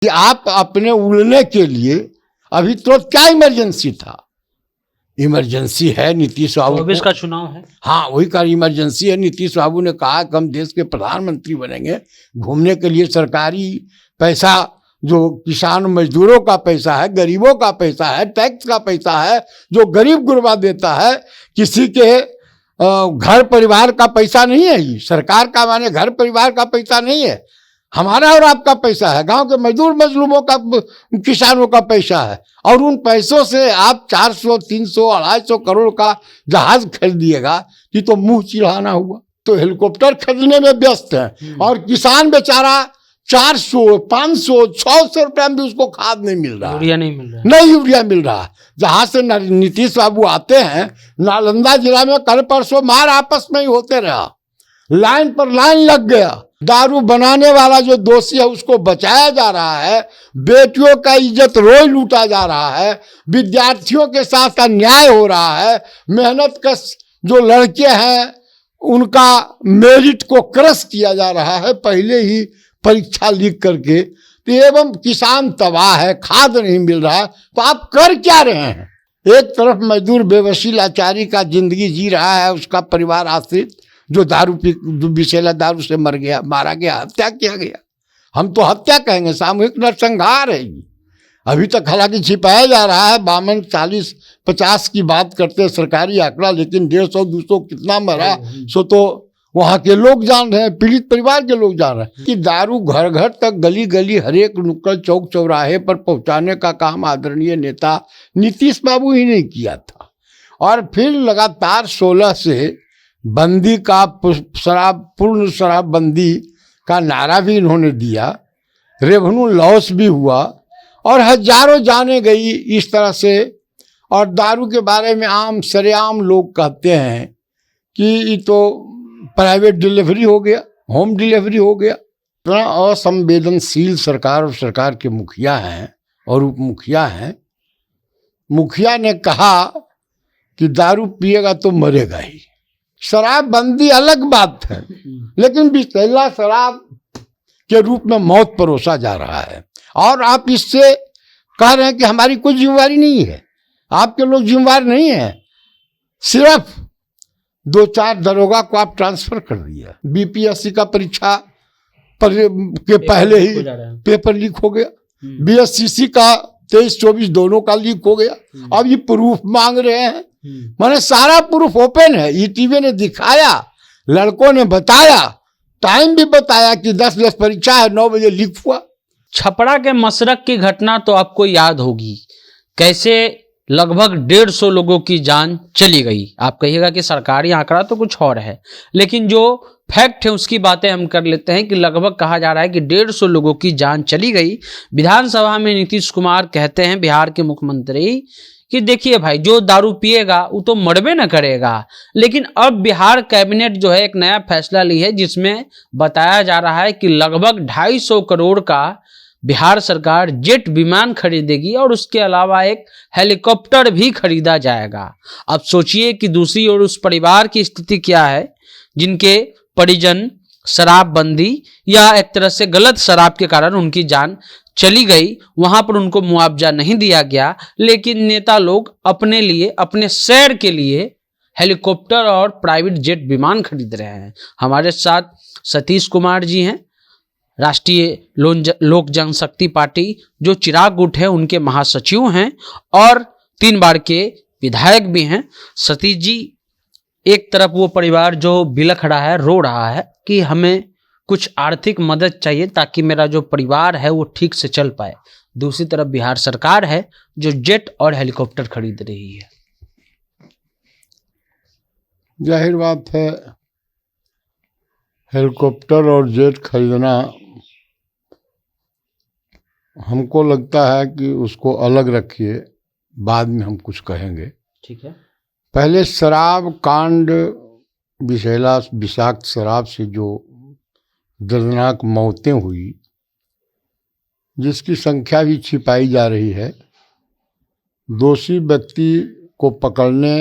कि आप अपने उड़ने के लिए अभी तो क्या इमरजेंसी था? इमरजेंसी है नीतीश बाबू 24 का चुनाव है। हाँ, वही का इमरजेंसी है। नीतीश बाबू ने कहा कि हम देश के प्रधानमंत्री बनेंगे, घूमने के लिए सरकारी पैसा जो किसान मजदूरों का पैसा है, गरीबों का पैसा है, टैक्स का पैसा है, जो गरीब गुरबा देता है, किसी के घर परिवार का पैसा नहीं है। ये सरकार का माने घर परिवार का पैसा नहीं है, हमारा और आपका पैसा है, गांव के मजदूर मजलूमों का, किसानों का पैसा है। और उन पैसों से आप 400, 300, 250 करोड़ का जहाज खरीदिएगा कि तो मुंह चिढ़ाना हुआ। तो हेलीकॉप्टर खरीदने में व्यस्त है और किसान बेचारा 400, 500, 600 रुपये में भी उसको खाद नहीं मिल रहा, यूरिया नहीं मिल रहा, नहीं यूरिया मिल रहा। जहाँ से नीतीश बाबू आते हैं, नालंदा जिला में कल परसों मार आपस में ही होते रहा, लाइन पर लाइन लग गया। दारू बनाने वाला जो दोषी है उसको बचाया जा रहा है, बेटियों का इज्जत रोज लूटा जा रहा है, विद्यार्थियों के साथ अन्याय हो रहा है, मेहनत कश जो लड़के हैं उनका मेरिट को क्रश किया जा रहा है पहले ही परीक्षा लीक करके। तो एवं किसान तबाह है, खाद नहीं मिल रहा है, तो आप कर क्या रहे हैं? एक तरफ मजदूर बेबसी लाचारी का जिंदगी जी रहा है, उसका परिवार आश्रित, जो दारू पी, जो विषैला दारू से मर गया, मारा गया, हत्या किया गया। हम तो हत्या कहेंगे, सामूहिक नरसंहार है ये। अभी तक हालांकि छिपाया जा रहा है, 52, 40, 50 की बात करते हैं सरकारी आंकड़ा, लेकिन 150, 200 कितना मरा सो तो वहाँ के लोग जान रहे हैं, पीड़ित परिवार के लोग जान रहे हैं कि दारू घर घर तक, गली गली, हर एक नुक्कड़ चौक चौराहे पर पहुँचाने का काम आदरणीय नेता नीतीश बाबू ही नहीं किया था। और फिर लगातार 16 से बंदी का, पूर्ण शराबबंदी का नारा भी इन्होंने दिया, रेवेन्यू लॉस भी हुआ और हजारों जाने गई इस तरह से। और दारू के बारे में आम सरेआम लोग कहते हैं कि ये तो प्राइवेट डिलीवरी हो गया, होम डिलीवरी हो गया। इतना असंवेदनशील सरकार और सरकार के मुखिया हैं और उप मुखिया हैं। मुखिया ने कहा कि दारू पिएगा तो मरेगा ही। शराबबंदी अलग बात है, लेकिन विषैला शराब के रूप में मौत परोसा जा रहा है। और आप इससे कह रहे हैं कि हमारी कोई जिम्मेवारी नहीं है, आपके लोग जिम्मेवार नहीं है। सिर्फ 2-4 दरोगा को आप ट्रांसफर कर दिया। बीपीएससी का परीक्षा के पहले ही पेपर लीक हो गया, बीएससीसी का 23-24 दोनों का लीक हो गया। अब ये प्रूफ मांग रहे हैं, माने सारा प्रूफ ओपन है। ईटीवी ने दिखाया, लड़कों ने बताया, टाइम भी बताया कि 10 परीक्षा है, 9 बजे लीक हुआ। छपरा के मशरक की घटना तो आपको याद होगी, कैसे लगभग 150 लोगों की जान चली गई। आप कहिएगा कि सरकारी आंकड़ा तो कुछ और है, लेकिन जो फैक्ट है उसकी बातें हम कर लेते हैं कि लगभग कहा जा रहा है कि 150 लोगों की जान चली गई। विधानसभा में नीतीश कुमार कहते हैं, बिहार के मुख्यमंत्री, कि देखिए भाई, जो दारू पिएगा वो तो मरबे न करेगा। लेकिन अब बिहार कैबिनेट जो है एक नया फैसला ली है, जिसमें बताया जा रहा है कि लगभग 250 करोड़ का बिहार सरकार जेट विमान खरीदेगी और उसके अलावा एक हेलीकॉप्टर भी खरीदा जाएगा। अब सोचिए कि दूसरी ओर उस परिवार की स्थिति क्या है जिनके परिजन शराबबंदी या एक तरह से गलत शराब के कारण उनकी जान चली गई, वहां पर उनको मुआवजा नहीं दिया गया, लेकिन नेता लोग अपने लिए, अपने शहर के लिए हेलीकॉप्टर और प्राइवेट जेट विमान खरीद रहे हैं। हमारे साथ सतीश कुमार जी हैं, राष्ट्रीय लोक जनशक्ति पार्टी जो चिराग गुट है उनके महासचिव हैं और 3 बार के विधायक भी हैं। सतीश जी, एक तरफ वो परिवार जो बिलख रहा है, रो रहा है कि हमें कुछ आर्थिक मदद चाहिए ताकि मेरा जो परिवार है वो ठीक से चल पाए, दूसरी तरफ बिहार सरकार है जो जेट और हेलीकॉप्टर खरीद रही है। जाहिर बात है, हेलीकॉप्टर और जेट खरीदना, हमको लगता है कि उसको अलग रखिए, बाद में हम कुछ कहेंगे। ठीक है। पहले शराब कांड, विषैला विषाक्त शराब से जो दर्दनाक मौतें हुई, जिसकी संख्या भी छिपाई जा रही है, दोषी व्यक्ति को पकड़ने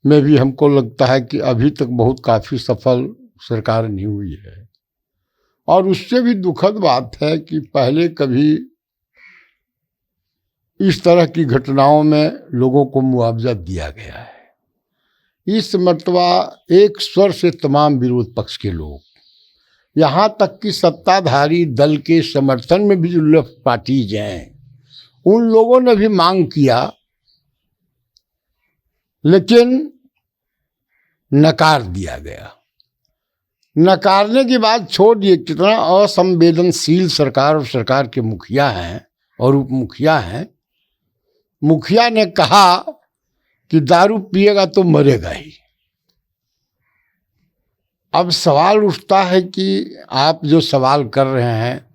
में भी हमको लगता है कि अभी तक बहुत काफ़ी सफल सरकार नहीं हुई है। और उससे भी दुखद बात है कि पहले कभी इस तरह की घटनाओं में लोगों को मुआवजा दिया गया है। इस मर्तबा एक स्वर से तमाम विरोध पक्ष के लोग, यहाँ तक कि सत्ताधारी दल के समर्थन में भी जो लेफ्ट पार्टीज हैं, उन लोगों ने भी मांग किया, लेकिन नकार दिया गया। नकारने की बात छोड़ दिए, कितना असंवेदनशील सरकार और सरकार के मुखिया हैं और उप मुखिया हैं। मुखिया ने कहा कि दारू पिएगा तो मरेगा ही। अब सवाल उठता है कि आप जो सवाल कर रहे हैं,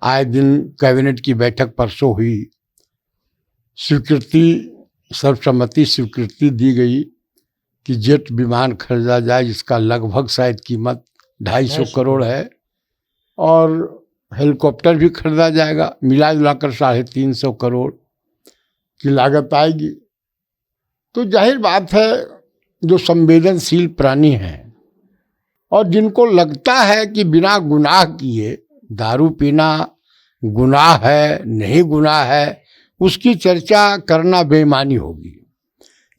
आए दिन कैबिनेट की बैठक परसों हुई, सर्वसम्मति स्वीकृति दी गई कि जेट विमान खरीदा जाए, जिसका लगभग शायद कीमत 250 करोड़ है, और हेलीकॉप्टर भी खरीदा जाएगा, मिला जुलाकर 350 करोड़ की लागत आएगी। तो जाहिर बात है, जो संवेदनशील प्राणी हैं और जिनको लगता है कि बिना गुनाह किए दारू पीना गुनाह है, नहीं गुनाह है, उसकी चर्चा करना बेईमानी होगी।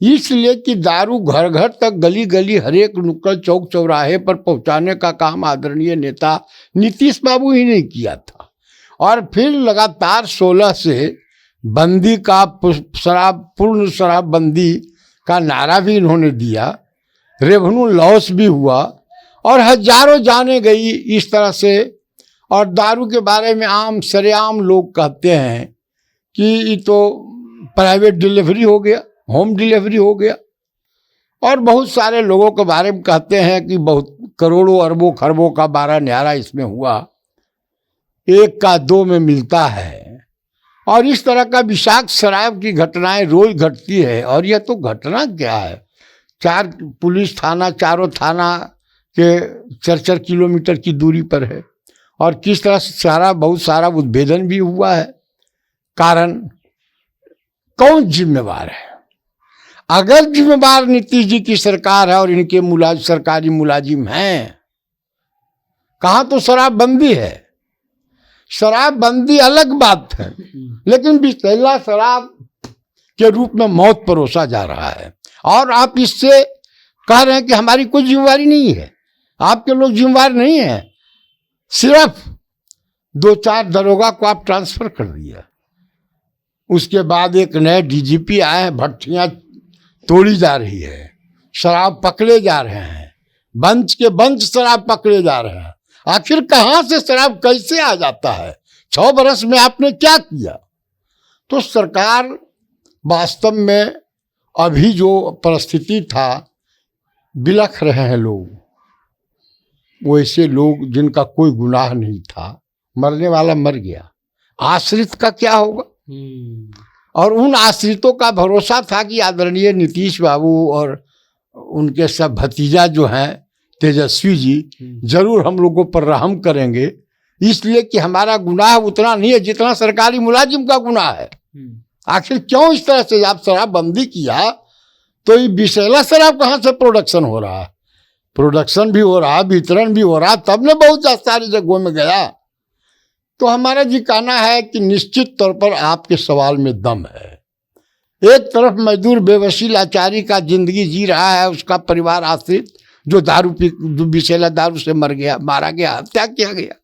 इसलिए कि दारू घर घर तक, गली गली, हर एक नुक्कड़ चौक चौराहे पर पहुंचाने का काम आदरणीय नेता नीतीश बाबू ही ने किया था। और फिर लगातार 16 से बंदी का, पूर्ण शराबबंदी का नारा भी इन्होंने दिया, रेवेन्यू लॉस भी हुआ और हजारों जाने गई इस तरह से। और दारू के बारे में सरेआम लोग कहते हैं कि ये तो प्राइवेट डिलीवरी हो गया, होम डिलीवरी हो गया। और बहुत सारे लोगों के बारे में कहते हैं कि बहुत करोड़ों अरबों खरबों का 12 न्यारा इसमें हुआ, 1 का 2 में मिलता है। और इस तरह का विषाक्त शराब की घटनाएं रोज घटती है। और यह तो घटना क्या है, 4 पुलिस थाना, चारों थाना के 4-4 किलोमीटर की दूरी पर है। और किस तरह से बहुत सारा उद्भेदन भी हुआ है। कारण कौन जिम्मेवार है? अगर जिम्मेवार नीतीश जी की सरकार है और इनके सरकारी मुलाजिम हैं, कहाँ तो शराबबंदी है। शराबबंदी अलग बात है, लेकिन विषैला शराब के रूप में मौत परोसा जा रहा है। और आप इससे कह रहे हैं कि हमारी कोई जिम्मेवारी नहीं है, आपके लोग जिम्मेवार नहीं हैं। सिर्फ 2-4 दरोगा को आप ट्रांसफर कर दिया, उसके बाद एक नए डीजीपी आए हैं, भट्टियां तोड़ी जा रही है, शराब पकड़े जा रहे हैं, बंच के बंच शराब पकड़े जा रहे हैं। आखिर कहाँ से शराब कैसे आ जाता है? 6 बरस में आपने क्या किया? तो सरकार वास्तव में अभी जो परिस्थिति था, बिलख रहे हैं लोग, वैसे लोग जिनका कोई गुनाह नहीं था, मरने वाला मर गया, आश्रित का क्या होगा? और उन आश्रितों का भरोसा था कि आदरणीय नीतीश बाबू और उनके सब भतीजा जो हैं तेजस्वी जी जरूर हम लोगों पर रहम करेंगे, इसलिए कि हमारा गुनाह उतना नहीं है जितना सरकारी मुलाजिम का गुनाह है। आखिर क्यों इस तरह से आप शराबबंदी किया? तो ये विषैला शराब कहाँ से प्रोडक्शन हो रहा है? प्रोडक्शन भी हो रहा, वितरण भी हो रहा, तब ने बहुत सारी जगहों में गया। तो हमारा जी कहना है कि निश्चित तौर पर आपके सवाल में दम है। एक तरफ मजदूर बेबसी लाचारी का जिंदगी जी रहा है, उसका परिवार आश्रित, जो विषैला दारू से मारा गया, हत्या किया गया।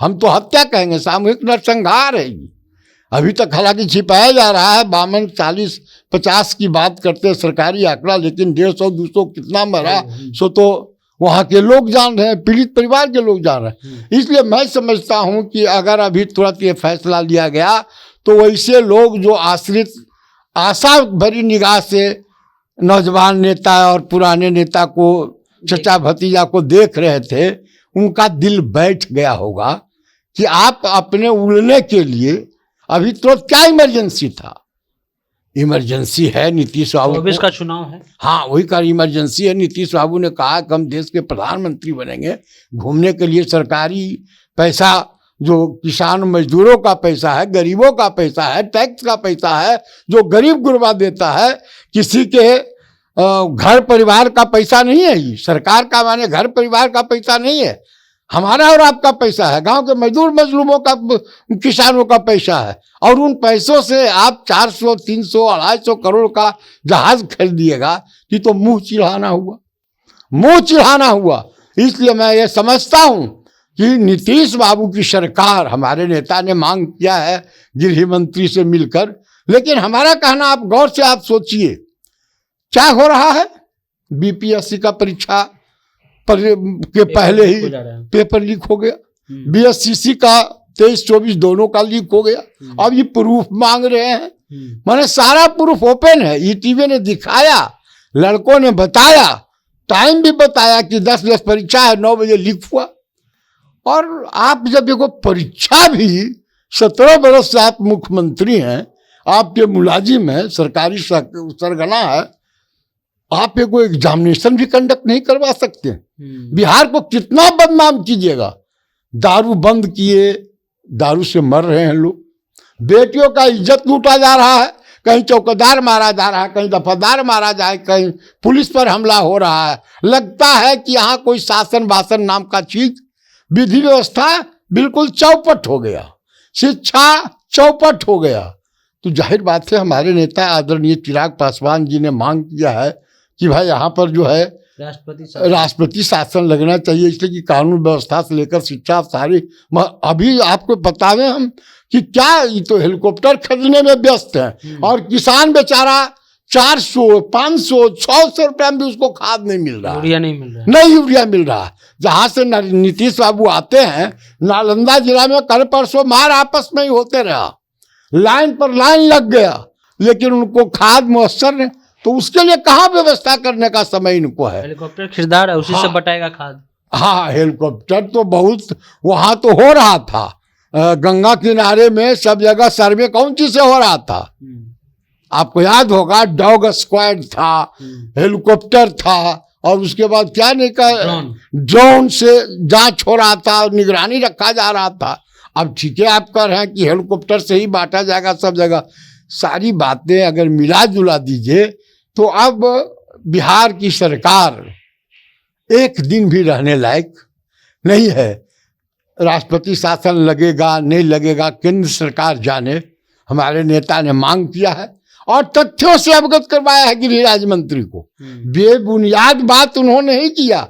हम तो हत्या कहेंगे, सामूहिक नरसंहार है ये। अभी तक हालांकि छिपाया जा रहा है, 52, 40, 50 की बात करते हैं सरकारी आंकड़ा, लेकिन 150, 200 कितना मरा सो तो वहाँ के लोग जान रहे हैं, पीड़ित परिवार के लोग जान रहे हैं। इसलिए मैं समझता हूँ कि अगर अभी तुरंत ये फैसला लिया गया तो वैसे लोग जो आश्रित आशा भरी निगाह से नौजवान नेता और पुराने नेता को, चचा भतीजा को देख रहे थे, उनका दिल बैठ गया होगा कि आप अपने उड़ने के लिए अभी तो क्या इमरजेंसी था? इमरजेंसी है नीतीश बाबू 24 का चुनाव है। हाँ, वही का इमरजेंसी है। नीतीश बाबू ने कहा कि हम देश के प्रधानमंत्री बनेंगे, घूमने के लिए सरकारी पैसा जो किसान मजदूरों का पैसा है, गरीबों का पैसा है, टैक्स का पैसा है, जो गरीब गुरबा देता है, किसी के घर परिवार का पैसा नहीं है। ये सरकार का माने घर परिवार का पैसा नहीं है। हमारा और आपका पैसा है, गांव के मजदूर मजलूमों का, किसानों का पैसा है। और उन पैसों से आप 400, 300, 250 करोड़ का जहाज खरीदिएगा, कि तो मुंह चिढ़ाना हुआ, मुंह चिढ़ाना हुआ। इसलिए मैं ये समझता हूं कि नीतीश बाबू की सरकार, हमारे नेता ने मांग किया है गृह मंत्री से मिलकर, लेकिन हमारा कहना आप गौर से आप सोचिए क्या हो रहा है। बीपीएससी का परीक्षा के पहले ही पेपर लीक हो गया, बीएससीसी का 23-24 दोनों का लीक हो गया। अब ये प्रूफ मांग रहे हैं, माने सारा प्रूफ ओपन है। ईटीवी ने दिखाया, लड़कों ने बताया, टाइम भी बताया कि 10 परीक्षा है, 9 बजे लीक हुआ। और आप जब देखो परीक्षा भी 17 बरस से आप मुख्यमंत्री हैं, आपके मुलाजिम हैं, सरकारी सरगना है, आप ये कोई एग्जामिनेशन भी कंडक्ट नहीं करवा सकते। बिहार को कितना बदनाम कीजिएगा। दारू बंद किए, दारू से मर रहे हैं लोग, बेटियों का इज्जत लूटा जा रहा है, कहीं चौकीदार मारा जा रहा है, कहीं दफादार मारा जाए, कहीं पुलिस पर हमला हो रहा है। लगता है कि यहाँ कोई शासन वासन नाम का चीज, विधि व्यवस्था बिल्कुल चौपट हो गया, शिक्षा चौपट हो गया। तो जाहिर बात है हमारे नेता आदरणीय चिराग पासवान जी ने मांग किया है कि भाई यहाँ पर जो है राष्ट्रपति शासन लगना चाहिए, इसलिए कि कानून व्यवस्था से लेकर शिक्षा सारी। अभी आपको बतावें हम कि क्या, ये तो हेलीकॉप्टर खरीदने में व्यस्त है, और किसान बेचारा 400, 500, 600 रुपये में भी उसको खाद नहीं मिल रहा, यूरिया नहीं मिल रहा, नहीं यूरिया मिल रहा। जहाँ से नीतीश बाबू आते हैं, नालंदा जिला में कल परसों मार आपस में ही होते रहा, लाइन पर लाइन लग गया, लेकिन उनको खाद मुयस्सर नहीं। तो उसके लिए कहाँ व्यवस्था करने का समय इनको है। हेलीकॉप्टर खरीदार है, उसी से बटाएगा खाद। हाँ, हेलीकॉप्टर तो बहुत वहां तो हो रहा था, गंगा किनारे में सब जगह सर्वे कौन चीज से हो रहा था, आपको याद होगा, डॉग स्क्वाड था, हेलीकॉप्टर था, और उसके बाद क्या नहीं कहा, ड्रोन से जांच हो रहा था, निगरानी रखा जा रहा था। अब ठीक है, आप कह रहे हैं कि हेलीकॉप्टर से ही बांटा जाएगा सब जगह। सारी बातें अगर मिला जुला दीजिए तो अब बिहार की सरकार एक दिन भी रहने लायक नहीं है। राष्ट्रपति शासन लगेगा नहीं लगेगा, केंद्र सरकार जाने। हमारे नेता ने मांग किया है और तथ्यों से अवगत करवाया है गृह राज्य मंत्री को। बेबुनियाद बात उन्होंने नहीं किया,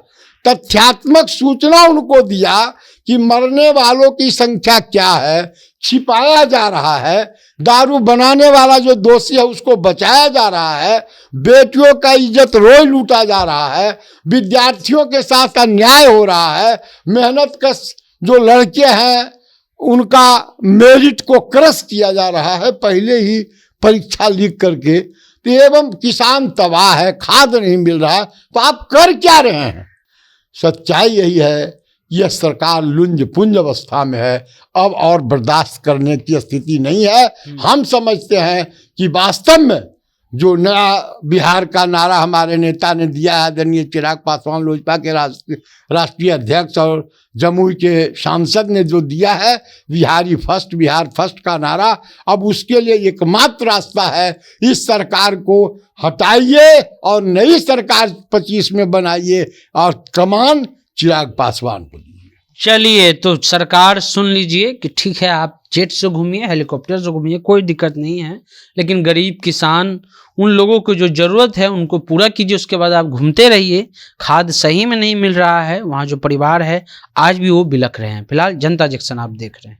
तथ्यात्मक सूचना उनको दिया कि मरने वालों की संख्या क्या है, छिपाया जा रहा है, दारू बनाने वाला जो दोषी है उसको बचाया जा रहा है, बेटियों का इज्जत रोज लूटा जा रहा है, विद्यार्थियों के साथ अन्याय हो रहा है, मेहनत कश जो लड़के हैं उनका मेरिट को क्रश किया जा रहा है पहले ही परीक्षा लीक करके। तो एवं किसान तबाह है, खाद नहीं मिल रहा, तो आप कर क्या रहे हैं। सच्चाई यही है, यह सरकार लुंज पुंज अवस्था में है, अब और बर्दाश्त करने की स्थिति नहीं है। हम समझते हैं कि वास्तव में जो नया बिहार का नारा हमारे नेता ने दिया है, आदरणीय चिराग पासवान लोजपा के राष्ट्रीय अध्यक्ष और जमुई के सांसद ने जो दिया है, बिहारी फर्स्ट, बिहार फर्स्ट का नारा, अब उसके लिए एकमात्र रास्ता है, इस सरकार को हटाइए और नई सरकार 25 में बनाइए और कमान चिराग पासवान को दीजिए। चलिए, तो सरकार सुन लीजिए कि ठीक है, आप जेट से घूमिए, हेलीकॉप्टर से घूमिए, कोई दिक्कत नहीं है, लेकिन गरीब किसान, उन लोगों को जो जरूरत है उनको पूरा कीजिए। उसके बाद आप घूमते रहिए। खाद सही में नहीं मिल रहा है, वहाँ जो परिवार है आज भी वो बिलख रहे हैं। फिलहाल जनता जंक्शन आप देख रहे हैं।